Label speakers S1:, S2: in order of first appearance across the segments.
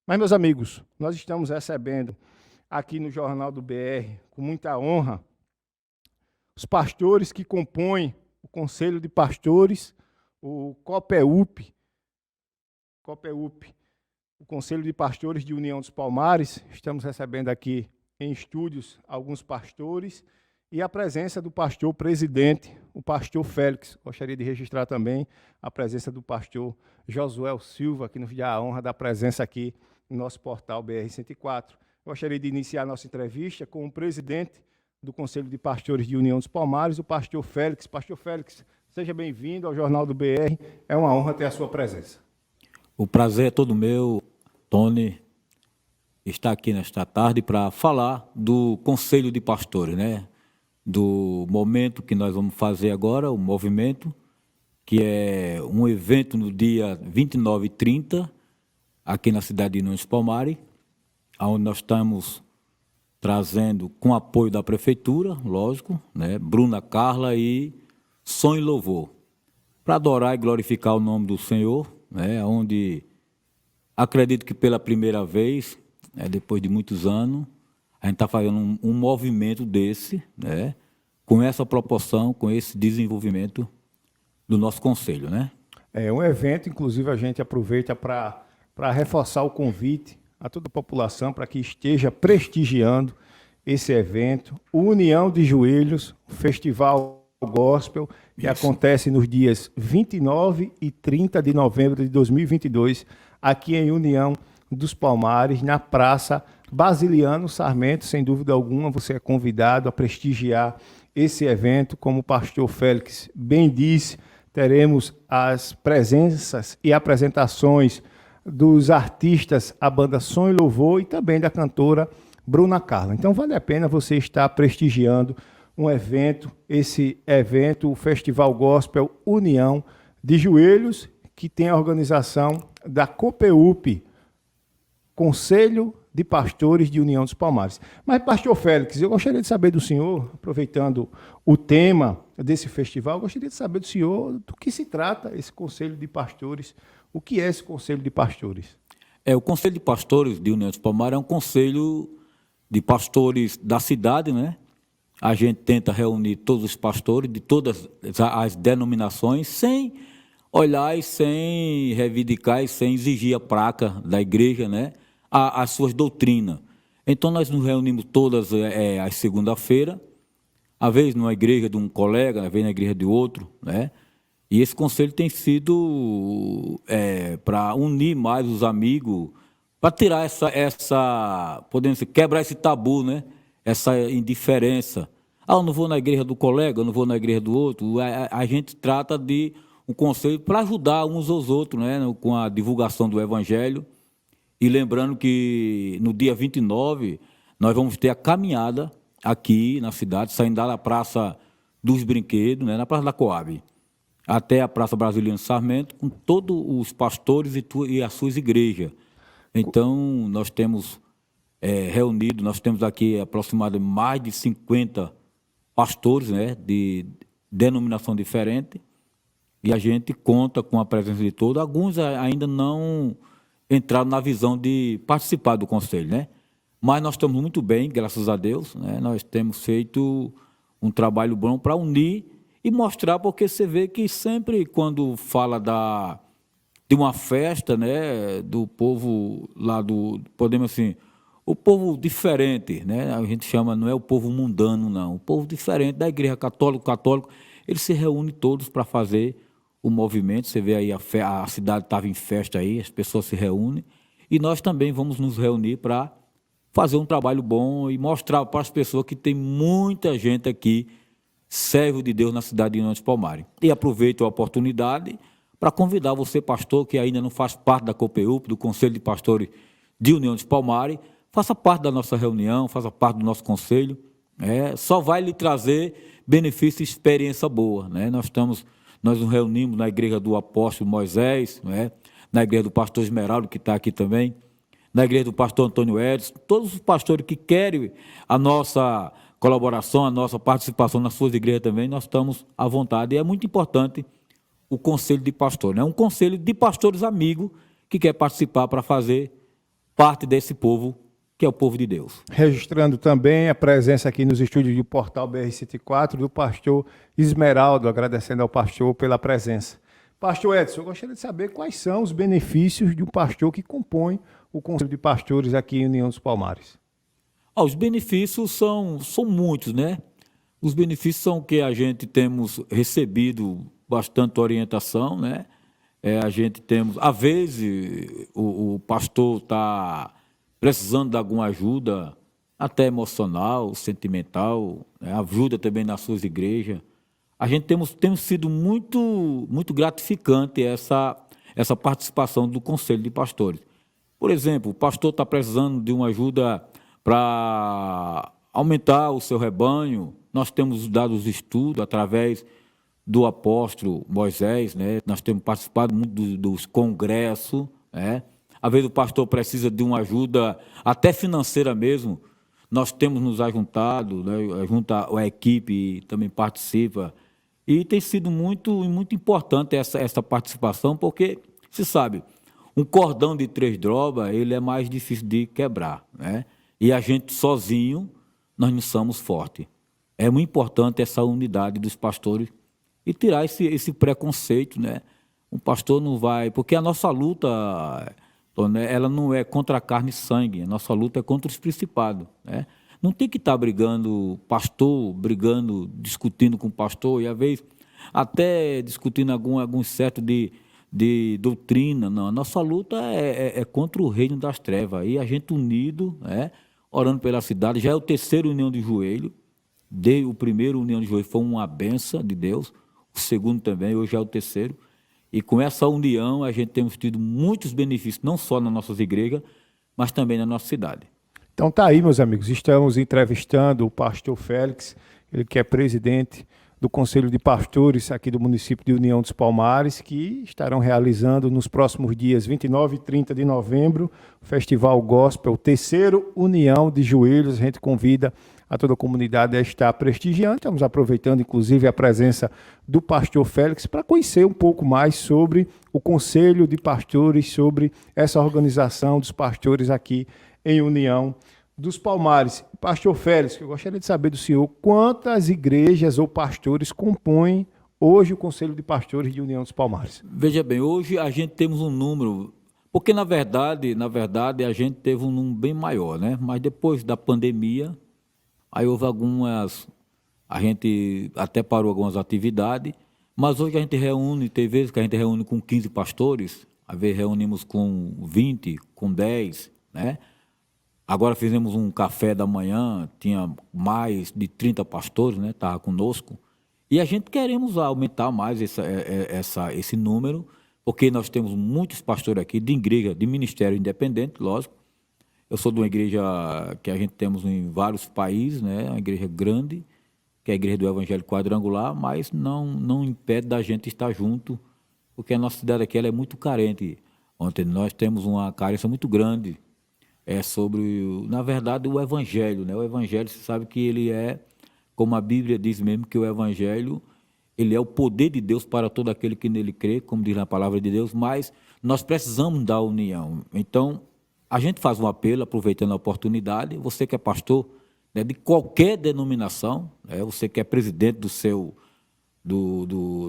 S1: Mas, meus amigos, nós estamos recebendo aqui no Jornal do BR, com muita honra, os pastores que compõem o Conselho de Pastores, o COPEUP, o Conselho de Pastores de União dos Palmares. Estamos recebendo aqui em estúdios alguns pastores e a presença do pastor presidente, o pastor Félix. Gostaria de registrar também a presença do pastor Josué Silva, que nos dá a honra da presença aqui no nosso portal BR-104. Gostaria de iniciar a nossa entrevista com o presidente do Conselho de Pastores de União dos Palmares, o pastor Félix. Pastor Félix, seja bem-vindo ao Jornal do BR. É uma honra ter a sua presença.
S2: O prazer é todo meu, Tony, estar aqui nesta tarde para falar do Conselho de Pastores, né? Do momento que nós vamos fazer agora, o movimento, que é um evento no dia 29 e 30, aqui na cidade de União dos Palmares, onde nós estamos trazendo, com apoio da Prefeitura, lógico, né? Bruna Carla e Som e Louvor, para adorar e glorificar o nome do Senhor, né? Onde acredito que pela primeira vez, depois de muitos anos, a gente está fazendo um movimento desse, né? Com essa proporção, com esse desenvolvimento do nosso conselho, né?
S1: É um evento, inclusive a gente aproveita para reforçar o convite a toda a população para que esteja prestigiando esse evento, União de Joelhos, Festival Gospel, que acontece nos dias 29 e 30 de novembro de 2022, aqui em União dos Palmares, na Praça Basiliano Sarmento. Sem dúvida alguma, você é convidado a prestigiar esse evento. Como o pastor Félix bem disse, teremos as presenças e apresentações dos artistas, a banda Som e Louvor e também da cantora Bruna Carla. Então vale a pena você estar prestigiando um evento, esse evento, o Festival Gospel União de Joelhos, que tem a organização da COPEUP, Conselho de Pastores de União dos Palmares. Mas, pastor Félix, eu gostaria de saber do senhor, aproveitando o tema desse festival, eu gostaria de saber do senhor do que se trata esse Conselho de Pastores. O que é esse Conselho de Pastores?
S2: O Conselho de Pastores de União dos Palmares é um conselho de pastores da cidade, né? A gente tenta reunir todos os pastores de todas as denominações, sem olhar e sem reivindicar e sem exigir a placa da igreja, né? As suas doutrinas. Então, nós nos reunimos todas às segunda-feira, às vezes numa igreja de um colega, às vezes na igreja de outro, né? E esse conselho tem sido para unir mais os amigos, para tirar podemos dizer, quebrar esse tabu, né? Essa indiferença. Eu não vou na igreja do colega, eu não vou na igreja do outro. A gente trata de um conselho para ajudar uns aos outros, né? Com a divulgação do Evangelho. E lembrando que no dia 29, nós vamos ter a caminhada aqui na cidade, saindo da Praça dos Brinquedos, né? Na Praça da Coab, até a Praça Brasiliano Sarmento, com todos os pastores e as suas igrejas. Então, nós temos reunido, nós temos aqui aproximadamente mais de 50 pastores, né, de denominação diferente, e a gente conta com a presença de todos. Alguns ainda não entraram na visão de participar do conselho, né? Mas nós estamos muito bem, graças a Deus, né? Nós temos feito um trabalho bom para unir e mostrar, porque você vê que sempre quando fala de uma festa, né, do povo lá podemos assim, o povo diferente, né, a gente chama, não é o povo mundano, não, o povo diferente da igreja católico, eles se reúnem todos para fazer o movimento. Você vê aí a cidade estava em festa aí, as pessoas se reúnem, e nós também vamos nos reunir para fazer um trabalho bom e mostrar para as pessoas que tem muita gente aqui, servo de Deus na cidade de União dos Palmares. E aproveito a oportunidade para convidar você, pastor, que ainda não faz parte da COPEUP, do Conselho de Pastores de União dos Palmares, faça parte da nossa reunião, faça parte do nosso conselho, só vai lhe trazer benefício e experiência boa, né? Nós nos reunimos na igreja do apóstolo Moisés, né? Na igreja do pastor Esmeraldo, que está aqui também, na igreja do pastor Antônio Edson, todos os pastores que querem a nossa colaboração, a nossa participação nas suas igrejas também, nós estamos à vontade. E é muito importante o conselho de pastores, né? Um conselho de pastores amigos que quer participar para fazer parte desse povo, que é o povo de Deus.
S1: Registrando também a presença aqui nos estúdios do Portal BR-104 do pastor Esmeraldo, agradecendo ao pastor pela presença. Pastor Edson, eu gostaria de saber quais são os benefícios de um pastor que compõe o Conselho de Pastores aqui em União dos Palmares.
S2: Os benefícios são muitos, né? Os benefícios são que a gente temos recebido bastante orientação, né? A gente temos, às vezes, o pastor está precisando de alguma ajuda, até emocional, sentimental, né? Ajuda também nas suas igrejas. A gente temos sido muito gratificante essa participação do Conselho de Pastores. Por exemplo, o pastor está precisando de uma ajuda para aumentar o seu rebanho. Nós temos dado os estudos através do apóstolo Moisés, né? Nós temos participado muito dos congressos, né? Às vezes o pastor precisa de uma ajuda até financeira mesmo. Nós temos nos ajuntado, né? A equipe também participa. E tem sido muito importante essa participação, porque, se sabe, um cordão de 3 dobras, ele é mais difícil de quebrar, né? E a gente sozinho, nós não somos fortes. É muito importante essa unidade dos pastores e tirar esse preconceito, né? Um pastor não vai... Porque a nossa luta, né, ela não é contra a carne e sangue, a nossa luta é contra os principados, né? Não tem que estar discutindo com o pastor, e às vezes até discutindo algum certo de doutrina. Não, a nossa luta é contra o reino das trevas. E a gente unido, né, orando pela cidade, já é o 3º união de joelho. O primeiro união de joelho foi uma benção de Deus, o segundo também, hoje já é o 3º. E com essa união a gente temos tido muitos benefícios, não só nas nossas igrejas, mas também na nossa cidade.
S1: Então tá aí, meus amigos, estamos entrevistando o pastor Félix, ele que é presidente do Conselho de Pastores aqui do município de União dos Palmares, que estarão realizando nos próximos dias 29 e 30 de novembro o Festival Gospel, 3º União de Joelhos. A gente convida a toda a comunidade a estar prestigiando. Estamos aproveitando, inclusive, a presença do pastor Félix para conhecer um pouco mais sobre o Conselho de Pastores, sobre essa organização dos pastores aqui em União dos Palmares. Pastor Félix, eu gostaria de saber do senhor quantas igrejas ou pastores compõem hoje o Conselho de Pastores de União dos Palmares.
S2: Veja bem, hoje a gente temos um número, porque na verdade a gente teve um número bem maior, né? Mas depois da pandemia, aí houve a gente até parou algumas atividades, mas hoje a gente reúne, tem vezes que a gente reúne com 15 pastores, às vezes reunimos com 20, com 10, né? Agora fizemos um café da manhã, tinha mais de 30 pastores, né? Estavam conosco. E a gente queremos aumentar mais esse número, porque nós temos muitos pastores aqui de igreja, de ministério independente, lógico. Eu sou de uma igreja que a gente temos em vários países, né? Uma igreja grande, que é a Igreja do Evangelho Quadrangular, mas não impede da gente estar junto, porque a nossa cidade aqui ela é muito carente. Ontem nós temos uma carência muito grande na verdade, o Evangelho, né? O Evangelho, você sabe que ele é, como a Bíblia diz mesmo, que o Evangelho, ele é o poder de Deus para todo aquele que nele crê, como diz na palavra de Deus, mas nós precisamos da união. Então, a gente faz um apelo, aproveitando a oportunidade, você que é pastor, né, de qualquer denominação, né, você que é presidente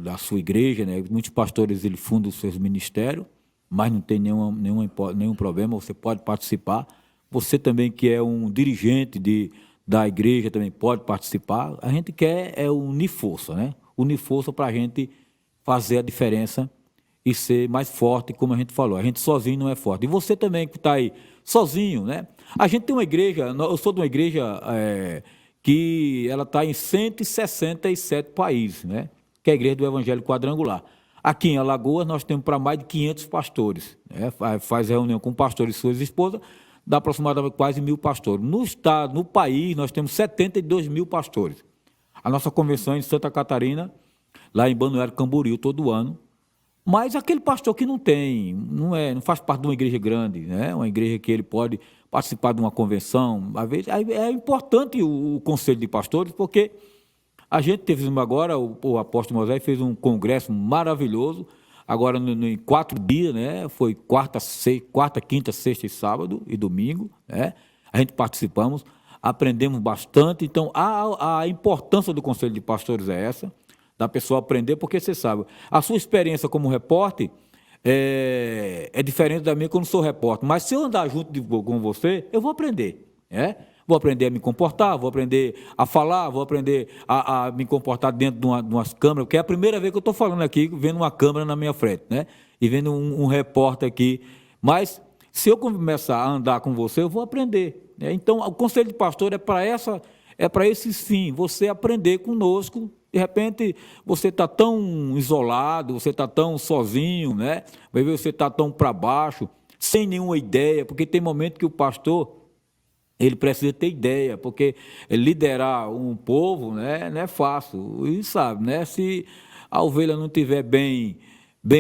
S2: da sua igreja, né, muitos pastores ele fundam os seus ministérios, mas não tem nenhum problema, você pode participar. Você também que é um dirigente da igreja também pode participar. A gente quer unir força, né? Unir força para a gente fazer a diferença e ser mais forte, como a gente falou. A gente sozinho não é forte. E você também que está aí sozinho, né? A gente tem uma igreja, eu sou de uma igreja que ela está em 167 países, né? Que é a Igreja do Evangelho Quadrangular. Aqui em Alagoas, nós temos para mais de 500 pastores. Né? Faz reunião com pastores e suas esposas, dá aproximadamente quase 1.000 pastores. No estado, no país, nós temos 72.000 pastores. A nossa convenção é em Santa Catarina, lá em Balneário Camboriú, todo ano. Mas aquele pastor que não faz parte de uma igreja grande, né? Uma igreja que ele pode participar de uma convenção, às vezes, é importante o Conselho de Pastores, porque a gente teve agora, o apóstolo Moisés fez um congresso maravilhoso, agora em 4 dias, né? Foi quarta, quinta, sexta e sábado e domingo, né? A gente participamos, aprendemos bastante. Então, a importância do Conselho de Pastores é essa, da pessoa aprender, porque você sabe, a sua experiência como repórter é diferente da minha quando sou repórter, mas se eu andar junto com você, eu vou aprender, né? Vou aprender a me comportar, vou aprender a falar, vou aprender a me comportar dentro de umas câmeras, porque é a primeira vez que eu estou falando aqui, vendo uma câmera na minha frente, né? E vendo um repórter aqui. Mas, se eu começar a andar com você, eu vou aprender, né? Então, o Conselho de Pastor é para esse fim, você aprender conosco. De repente, você está tão isolado, você está tão sozinho, né? Vai ver, você está tão para baixo, sem nenhuma ideia, porque tem momento que o pastor ele precisa ter ideia, porque liderar um povo, né, não é fácil. E sabe, né, se a ovelha não estiver bem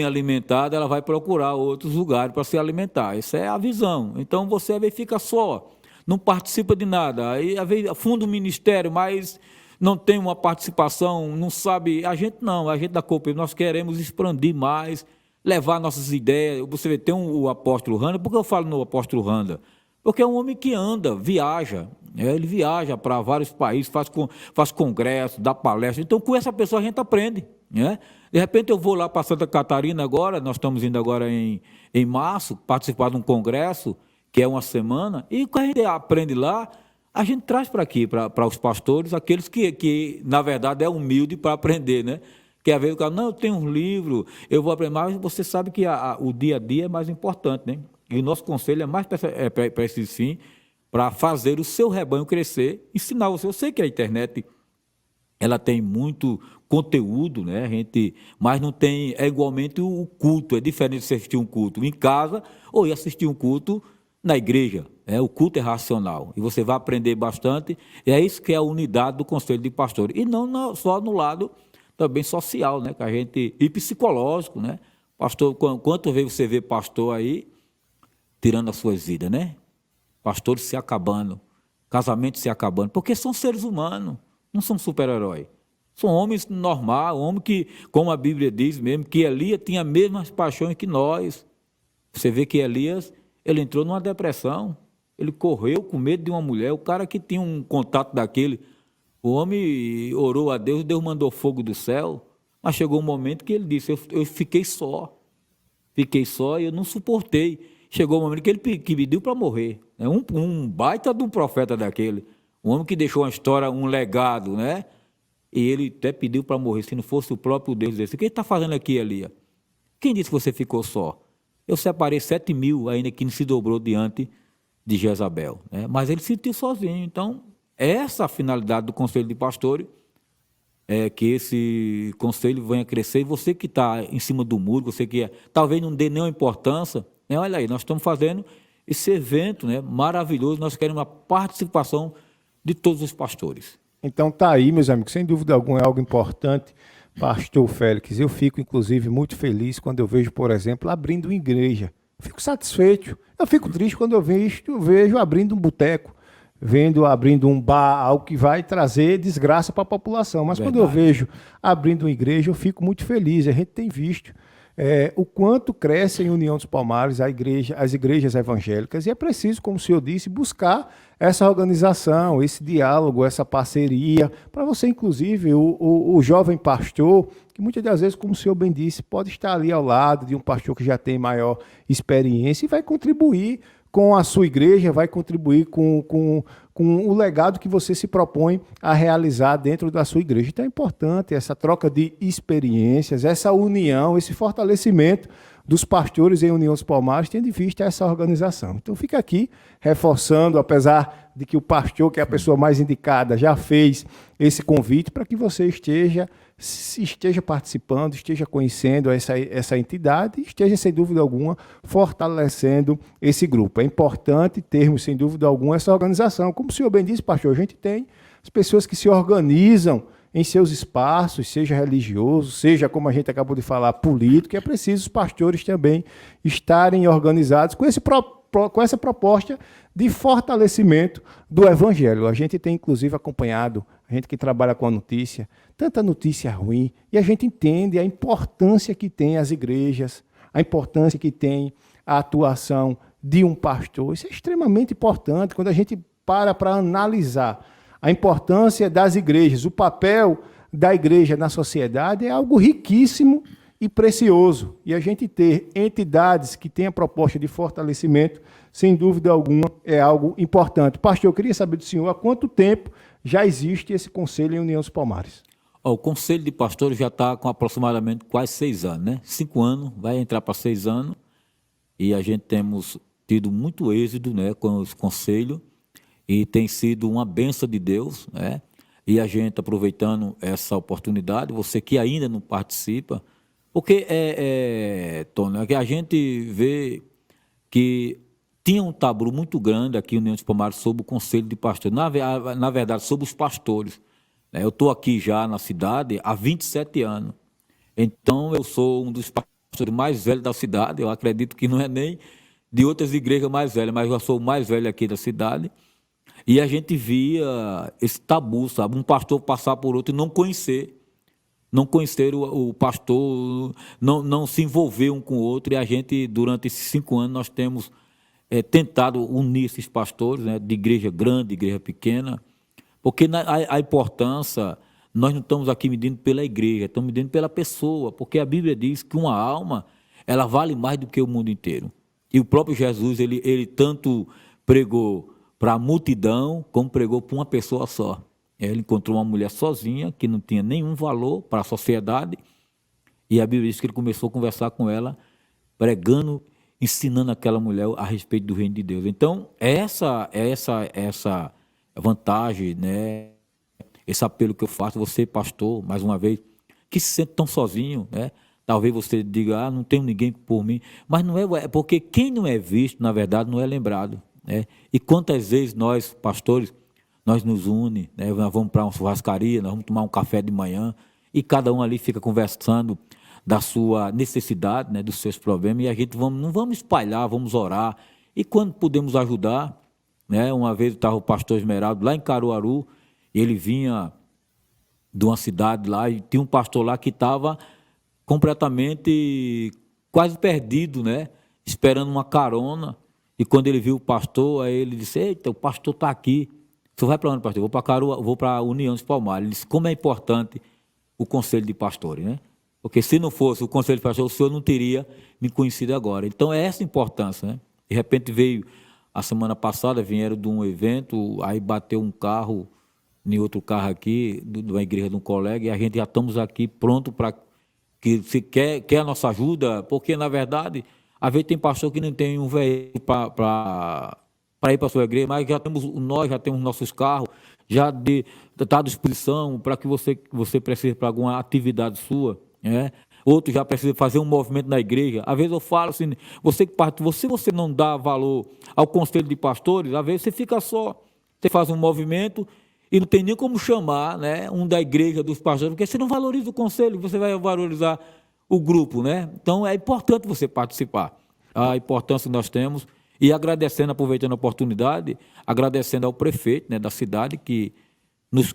S2: alimentada, ela vai procurar outros lugares para se alimentar. Essa é a visão. Então, você às vezes fica só, não participa de nada. Aí, às vezes, funda um ministério, mas não tem uma participação, não sabe. A gente da Cooperativa, nós queremos expandir mais, levar nossas ideias. Você vê, tem o apóstolo Randa. Por que eu falo no apóstolo Randa? Porque é um homem que anda, viaja, né? Ele viaja para vários países, faz congresso, dá palestra. Então, com essa pessoa a gente aprende, né? De repente eu vou lá para Santa Catarina agora, nós estamos indo agora em março, participar de um congresso, que é uma semana, e quando a gente aprende lá, a gente traz para aqui, para os pastores, aqueles que na verdade é humilde para aprender, né? Que às vezes o cara, não, eu tenho um livro, eu vou aprender, mas você sabe que o dia a dia é mais importante, né? E o nosso conselho é mais para esse fim, para fazer o seu rebanho crescer, ensinar você. Eu sei que a internet ela tem muito conteúdo, né? Mas não tem, é igualmente o culto, é diferente de você assistir um culto em casa ou ir assistir um culto na igreja. O culto é racional e você vai aprender bastante, e é isso que é a unidade do Conselho de Pastores. E não só no lado também social, né? Que a gente, e psicológico, né? Pastor, quantas vezes você vê pastor aí tirando as suas vidas, né? Pastores se acabando, casamentos se acabando, porque são seres humanos, não são super-heróis. São homens normais, homens que, como a Bíblia diz mesmo, que Elias tinha as mesmas paixões que nós. Você vê que Elias, ele entrou numa depressão, ele correu com medo de uma mulher, o cara que tinha um contato daquele, o homem orou a Deus, Deus mandou fogo do céu, mas chegou um momento que ele disse, eu fiquei só e eu não suportei. Chegou o momento que ele pediu para morrer. Né? Um baita de um profeta daquele. Um homem que deixou uma história, um legado, né? E ele até pediu para morrer. Se não fosse o próprio Deus desse. O que ele está fazendo aqui, Elias? Quem disse que você ficou só? Eu separei 7.000 ainda que não se dobrou diante de Jezabel. Né? Mas ele se sentiu sozinho. Então, essa é a finalidade do Conselho de Pastores, é que esse conselho venha crescer. E você que está em cima do muro, você que talvez não dê nenhuma importância, né? Olha aí, nós estamos fazendo esse evento, né, maravilhoso, nós queremos a participação de todos os pastores.
S1: Então tá aí, meus amigos, sem dúvida alguma é algo importante, pastor Félix. Eu fico, inclusive, muito feliz quando eu vejo, por exemplo, abrindo uma igreja. Eu fico satisfeito. Eu fico triste quando eu vejo abrindo um boteco, abrindo um bar, algo que vai trazer desgraça para a população. Mas verdade, quando eu vejo abrindo uma igreja, eu fico muito feliz. A gente tem visto o quanto cresce em União dos Palmares as igrejas evangélicas, e é preciso, como o senhor disse, buscar essa organização, esse diálogo, essa parceria, para você, inclusive, o jovem pastor, que muitas das vezes, como o senhor bem disse, pode estar ali ao lado de um pastor que já tem maior experiência e vai contribuir com a sua igreja, vai contribuir com o legado que você se propõe a realizar dentro da sua igreja. Então é importante essa troca de experiências, essa união, esse fortalecimento dos pastores em União dos Palmares, tendo em vista essa organização. Então fica aqui reforçando, apesar de que o pastor, que é a pessoa mais indicada, já fez esse convite para que você esteja participando, esteja conhecendo essa entidade, esteja, sem dúvida alguma, fortalecendo esse grupo. É importante termos, sem dúvida alguma, essa organização. Como o senhor bem disse, pastor, a gente tem as pessoas que se organizam em seus espaços, seja religioso, seja, como a gente acabou de falar, político, e é preciso os pastores também estarem organizados com esse propósito com essa proposta de fortalecimento do Evangelho. A gente tem, inclusive, acompanhado, a gente que trabalha com a notícia, tanta notícia ruim, e a gente entende a importância que tem as igrejas, a importância que tem a atuação de um pastor. Isso é extremamente importante quando a gente para analisar a importância das igrejas, o papel da igreja na sociedade é algo riquíssimo e precioso. E a gente ter entidades que têm a proposta de fortalecimento, sem dúvida alguma, é algo importante. Pastor, eu queria saber do senhor há quanto tempo já existe esse conselho em União dos Palmares?
S2: O Conselho de Pastores já está com aproximadamente quase 6 anos, né? 5 anos, vai entrar para 6 anos, e a gente temos tido muito êxito, né, com esse conselho, e tem sido uma bênção de Deus, né? E a gente aproveitando essa oportunidade, você que ainda não participa, porque, Tony, a gente vê que tinha um tabu muito grande aqui em União dos Palmares sobre o Conselho de Pastores, na verdade, sobre os pastores. Eu estou aqui já na cidade há 27 anos, então eu sou um dos pastores mais velhos da cidade, eu acredito que não é nem de outras igrejas mais velhas, mas eu sou o mais velho aqui da cidade. E a gente via esse tabu, sabe? Um pastor passar por outro e não conhecer o pastor, não se envolver um com o outro. E a gente, durante esses 5 anos, nós temos tentado unir esses pastores, né, de igreja grande, igreja pequena, porque a importância, nós não estamos aqui medindo pela igreja, estamos medindo pela pessoa, porque a Bíblia diz que uma alma, ela vale mais do que o mundo inteiro. E o próprio Jesus, ele tanto pregou para a multidão, como pregou para uma pessoa só. Ele encontrou uma mulher sozinha, que não tinha nenhum valor para a sociedade, e a Bíblia diz que ele começou a conversar com ela, pregando, ensinando aquela mulher a respeito do reino de Deus. Então, essa vantagem, né, esse apelo que eu faço, você, pastor, mais uma vez, que se sente tão sozinho, né? Talvez você diga, não tenho ninguém por mim, mas não é porque quem não é visto, na verdade, não é lembrado. E quantas vezes nós, pastores, nós nos unimos, né? Nós vamos para uma churrascaria, nós vamos tomar um café de manhã, e cada um ali fica conversando da sua necessidade, né? Dos seus problemas, e a gente não vamos espalhar, vamos orar, e quando podemos ajudar, né? Uma vez estava o pastor Esmeraldo lá em Caruaru, e ele vinha de uma cidade lá, e tinha um pastor lá que estava completamente quase perdido, né? Esperando uma carona. E quando ele viu o pastor, aí ele disse, eita, o pastor está aqui. Você vai para onde, pastor? Vou para a União dos Palmares. Ele disse, como é importante o Conselho de Pastores, né? Porque se não fosse o Conselho de Pastores, o senhor não teria me conhecido agora. Então é essa importância, né? De repente veio, a semana passada, vieram de um evento, aí bateu um carro em outro carro aqui, de uma igreja de um colega, e a gente já estamos aqui pronto para que se quer a nossa ajuda, porque, na verdade, às vezes tem pastor que não tem um veículo para ir para a sua igreja, mas nós já temos nossos carros, já está à disposição para que você precise para alguma atividade sua, né? Outro já precisa fazer um movimento na igreja. Às vezes eu falo assim, você não dá valor ao conselho de pastores, às vezes você fica só, você faz um movimento e não tem nem como chamar, né, um da igreja, dos pastores, porque você não valoriza o conselho, você vai valorizar o grupo, né? Então é importante você participar. A importância que nós temos, e agradecendo, aproveitando a oportunidade, agradecendo ao prefeito, né, da cidade que nos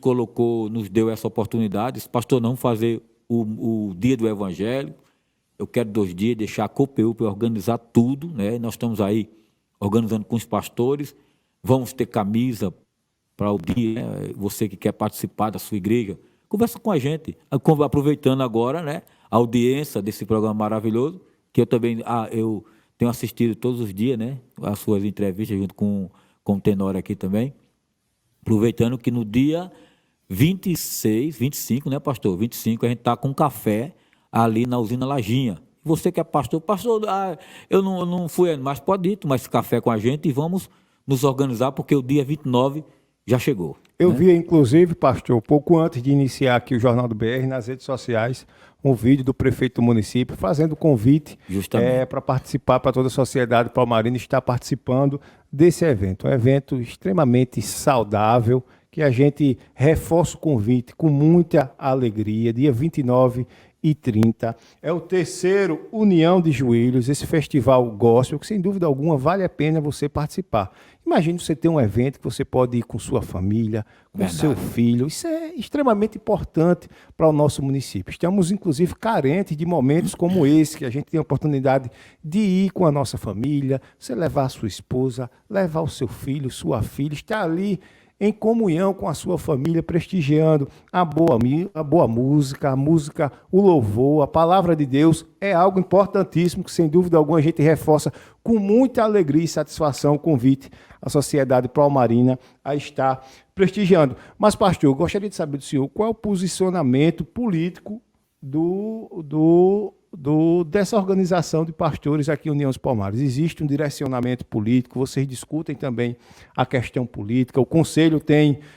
S2: deu essa oportunidade. Pastor, não fazer o dia do Evangelho, eu quero 2 dias, deixar a COPEU para organizar tudo, né? Nós estamos aí organizando com os pastores, vamos ter camisa para o dia, né? Você que quer participar da sua igreja, conversa com a gente, aproveitando agora, né, a audiência desse programa maravilhoso, que eu também eu tenho assistido todos os dias, né, as suas entrevistas junto com o Tenório aqui também, aproveitando que no dia 26, 25, né, pastor? 25, a gente está com um café ali na usina Lajinha. Você que é pastor, eu não fui, mas pode ir tomar esse café com a gente e vamos nos organizar, porque o dia 29 já chegou.
S1: Eu vi, inclusive, pastor, pouco antes de iniciar aqui o Jornal do BR, nas redes sociais, um vídeo do prefeito do município fazendo convite para participar, para toda a sociedade palmarina estar participando desse evento. Um evento extremamente saudável, que a gente reforça o convite com muita alegria, dia 29 20h30. É o terceiro União de Joelhos, esse festival gospel, que sem dúvida alguma vale a pena você participar. Imagine você ter um evento que você pode ir com sua família, com seu filho. Isso é extremamente importante para o nosso município. Estamos, inclusive, carentes de momentos como esse, que a gente tem a oportunidade de ir com a nossa família, você levar a sua esposa, levar o seu filho, sua filha, estar ali em comunhão com a sua família, prestigiando a boa música, o louvor, a palavra de Deus. É algo importantíssimo que, sem dúvida alguma, a gente reforça com muita alegria e satisfação o convite à sociedade palmarina a estar prestigiando. Mas, pastor, eu gostaria de saber do senhor qual é o posicionamento político dessa organização de pastores aqui em União dos Palmares. Existe um direcionamento político, vocês discutem também a questão política, o Conselho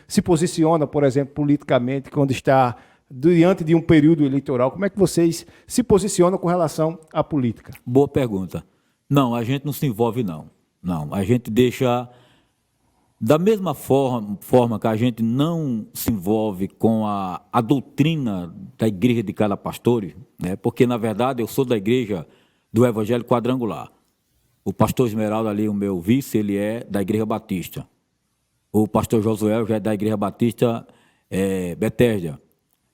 S1: se posiciona, por exemplo, politicamente, quando está diante de um período eleitoral. Como é que vocês se posicionam com relação à política?
S2: Boa pergunta. Não, a gente não se envolve, não. Não, a gente deixa... Da mesma forma que a gente não se envolve com a doutrina da igreja de cada pastor, né? Porque, na verdade, eu sou da igreja do Evangelho Quadrangular. O pastor Esmeraldo ali, o meu vice, ele é da Igreja Batista. O pastor Josué já é da Igreja Batista Betesda.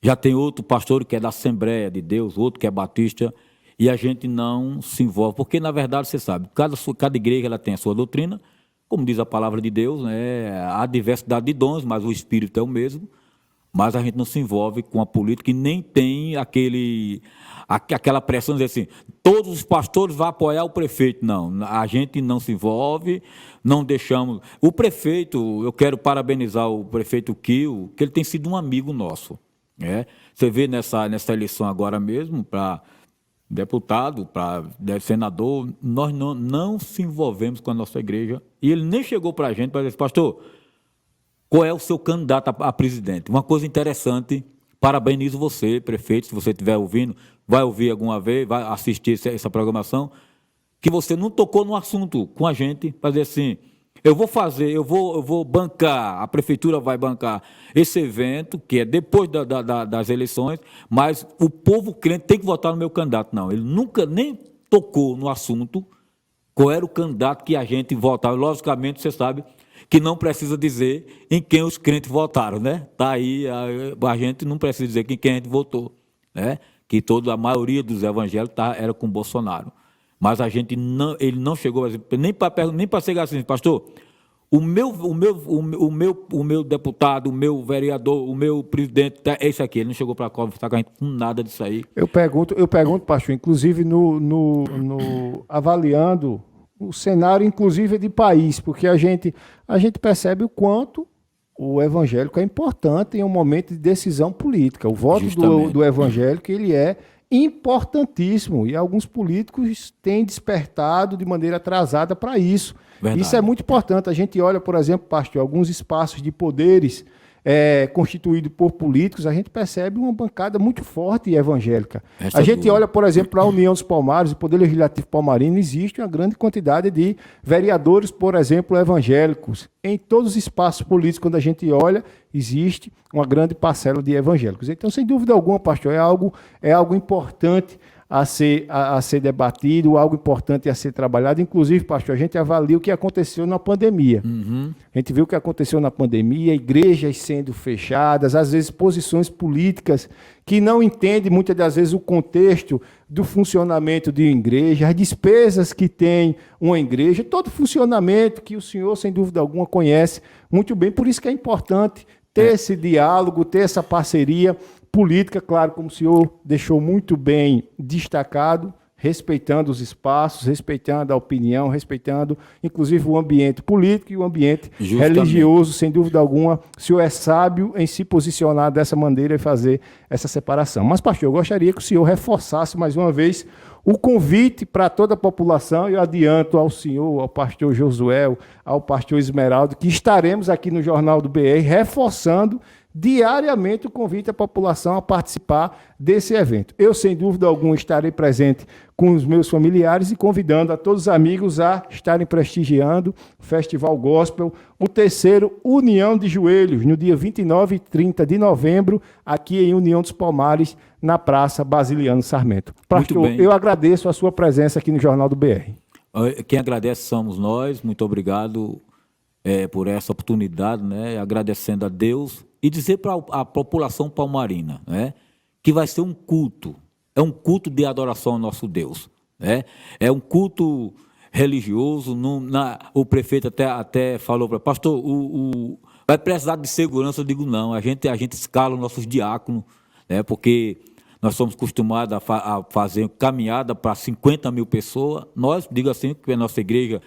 S2: Já tem outro pastor que é da Assembleia de Deus, outro que é batista, e a gente não se envolve. Porque, na verdade, você sabe, cada igreja ela tem a sua doutrina. Como diz a palavra de Deus, né, há diversidade de dons, mas o Espírito é o mesmo. Mas a gente não se envolve com a política e nem tem aquela pressão de dizer assim, todos os pastores vão apoiar o prefeito. Não, a gente não se envolve, não deixamos... O prefeito, eu quero parabenizar o prefeito Kio, que ele tem sido um amigo nosso. Né? Você vê nessa eleição agora mesmo, para deputado, para senador, nós não se envolvemos com a nossa igreja. E ele nem chegou para a gente para dizer, pastor, qual é o seu candidato a presidente? Uma coisa interessante, parabenizo você, prefeito, se você estiver ouvindo, vai ouvir alguma vez, vai assistir essa programação, que você não tocou no assunto com a gente, para dizer assim, eu vou bancar, a prefeitura vai bancar esse evento, que é depois das eleições, mas o povo crente tem que votar no meu candidato. Não, ele nunca nem tocou no assunto, qual era o candidato que a gente votava. Logicamente, você sabe que não precisa dizer em quem os crentes votaram, né? Está aí, a gente não precisa dizer em quem a gente votou, né? Que a maioria dos evangélicos era com Bolsonaro. Mas ele não chegou nem para chegar assim, pastor, o meu deputado, o meu vereador, o meu presidente, é esse aqui. Ele não chegou para conversar com a gente com nada disso aí.
S1: Eu pergunto, pastor, inclusive avaliando o cenário, inclusive, de país, porque a gente percebe o quanto o evangélico é importante em um momento de decisão política. O voto do evangélico, ele é importantíssimo, e alguns políticos têm despertado de maneira atrasada para isso. Verdade. Isso é muito importante. A gente olha, por exemplo, pastor, alguns espaços de poderes constituídos por políticos, a gente percebe uma bancada muito forte e evangélica. A gente olha, por exemplo, para a União dos Palmares, o Poder Legislativo Palmarino, existe uma grande quantidade de vereadores, por exemplo, evangélicos. Em todos os espaços políticos, quando a gente olha, existe uma grande parcela de evangélicos. Então, sem dúvida alguma, pastor, é algo importante a ser debatido, algo importante a ser trabalhado. Inclusive, pastor, a gente avalia o que aconteceu na pandemia. Uhum. A gente viu o que aconteceu na pandemia, igrejas sendo fechadas, às vezes posições políticas que não entendem muitas das vezes o contexto do funcionamento de uma igreja, as despesas que tem uma igreja, todo o funcionamento que o senhor, sem dúvida alguma, conhece muito bem. Por isso que é importante ter esse diálogo, ter essa parceria política, claro, como o senhor deixou muito bem destacado, respeitando os espaços, respeitando a opinião, respeitando, inclusive, o ambiente político e o ambiente religioso, sem dúvida alguma. O senhor é sábio em se posicionar dessa maneira e fazer essa separação. Mas, pastor, eu gostaria que o senhor reforçasse mais uma vez o convite para toda a população. Eu adianto ao senhor, ao pastor Josué, ao pastor Esmeraldo, que estaremos aqui no Jornal do BR reforçando diariamente o convite à população a participar desse evento. Eu, sem dúvida alguma, estarei presente com os meus familiares e convidando a todos os amigos a estarem prestigiando o Festival Gospel, o terceiro União de Joelhos, no dia 29 e 30 de novembro, aqui em União dos Palmares, na Praça Basiliano Sarmento. Pastor, eu agradeço a sua presença aqui no Jornal do BR.
S2: Quem agradece somos nós, muito obrigado por essa oportunidade, né? Agradecendo a Deus e dizer para a população palmarina, né, que vai ser um culto, é um culto de adoração ao nosso Deus, né? É um culto religioso. O prefeito até falou para pastor, vai precisar de segurança. Eu digo não, a gente escala os nossos diáconos, né, porque nós somos acostumados a fazer caminhada para 50 mil pessoas. Nós, digo assim, que é a nossa igreja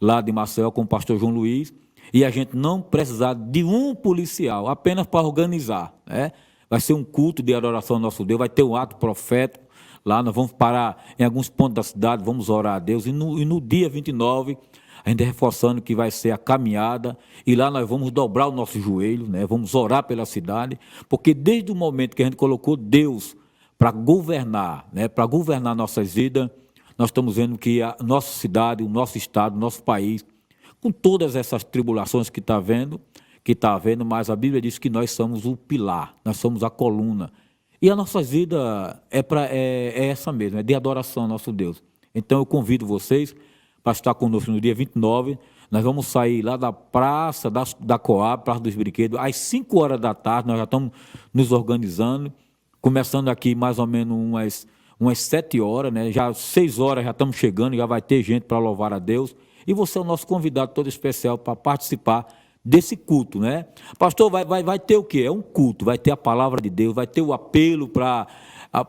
S2: lá de Maceió, com o pastor João Luiz, e a gente não precisar de um policial, apenas para organizar, né? Vai ser um culto de adoração ao nosso Deus, vai ter um ato profético, lá nós vamos parar em alguns pontos da cidade, vamos orar a Deus, e no dia 29, a gente reforçando que vai ser a caminhada, e lá nós vamos dobrar o nosso joelho, né? Vamos orar pela cidade, porque desde o momento que a gente colocou Deus para governar, né? Para governar nossas vidas, nós estamos vendo que a nossa cidade, o nosso estado, o nosso país, com todas essas tribulações que está havendo, mas a Bíblia diz que nós somos o pilar, nós somos a coluna. E a nossa vida é essa mesmo, é de adoração ao nosso Deus. Então eu convido vocês para estar conosco no dia 29, nós vamos sair lá da Praça da Coab, Praça dos Brinquedos, às 5 horas da tarde, nós já estamos nos organizando, começando aqui mais ou menos umas 7 horas, né? Já às 6 horas já estamos chegando, já vai ter gente para louvar a Deus. E você é o nosso convidado todo especial para participar desse culto, né? Pastor, vai ter o quê? É um culto, vai ter a palavra de Deus, vai ter o apelo para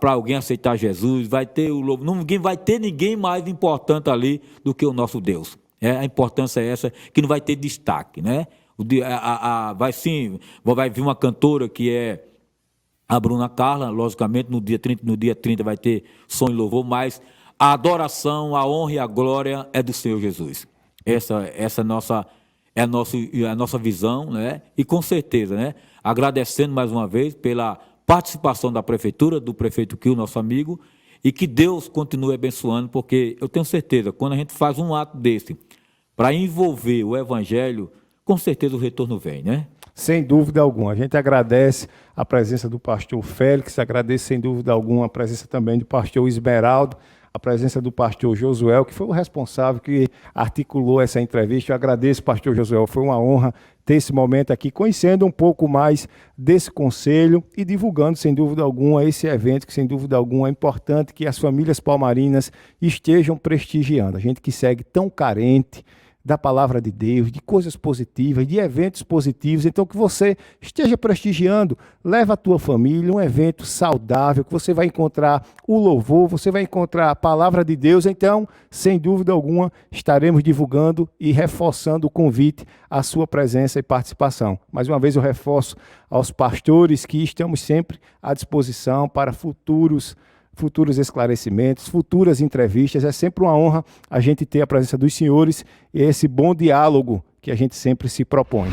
S2: alguém aceitar Jesus, vai ter o louvor. Ninguém vai ter ninguém mais importante ali do que o nosso Deus. A importância é essa, que não vai ter destaque, né? Vai vir uma cantora que é a Bruna Carla, logicamente, no dia 30 vai ter som e louvor, mas a adoração, a honra e a glória é do Senhor Jesus. Essa é a nossa visão, né? E com certeza, né? Agradecendo mais uma vez pela participação da prefeitura, do prefeito Kio, nosso amigo, e que Deus continue abençoando, porque eu tenho certeza, quando a gente faz um ato desse para envolver o evangelho, com certeza o retorno vem, né?
S1: Sem dúvida alguma. A gente agradece a presença do pastor Félix, agradece sem dúvida alguma a presença também do pastor Esmeraldo, a presença do pastor Josuel, que foi o responsável que articulou essa entrevista. Eu agradeço, pastor Josuel, foi uma honra ter esse momento aqui, conhecendo um pouco mais desse conselho e divulgando, sem dúvida alguma, esse evento, que sem dúvida alguma é importante que as famílias palmarinas estejam prestigiando. A gente que segue tão carente da palavra de Deus, de coisas positivas, de eventos positivos, então que você esteja prestigiando, leva a tua família, um evento saudável, que você vai encontrar o louvor, você vai encontrar a palavra de Deus, então, sem dúvida alguma, estaremos divulgando e reforçando o convite à sua presença e participação. Mais uma vez eu reforço aos pastores que estamos sempre à disposição para futuros esclarecimentos, futuras entrevistas. É sempre uma honra a gente ter a presença dos senhores e esse bom diálogo que a gente sempre se propõe.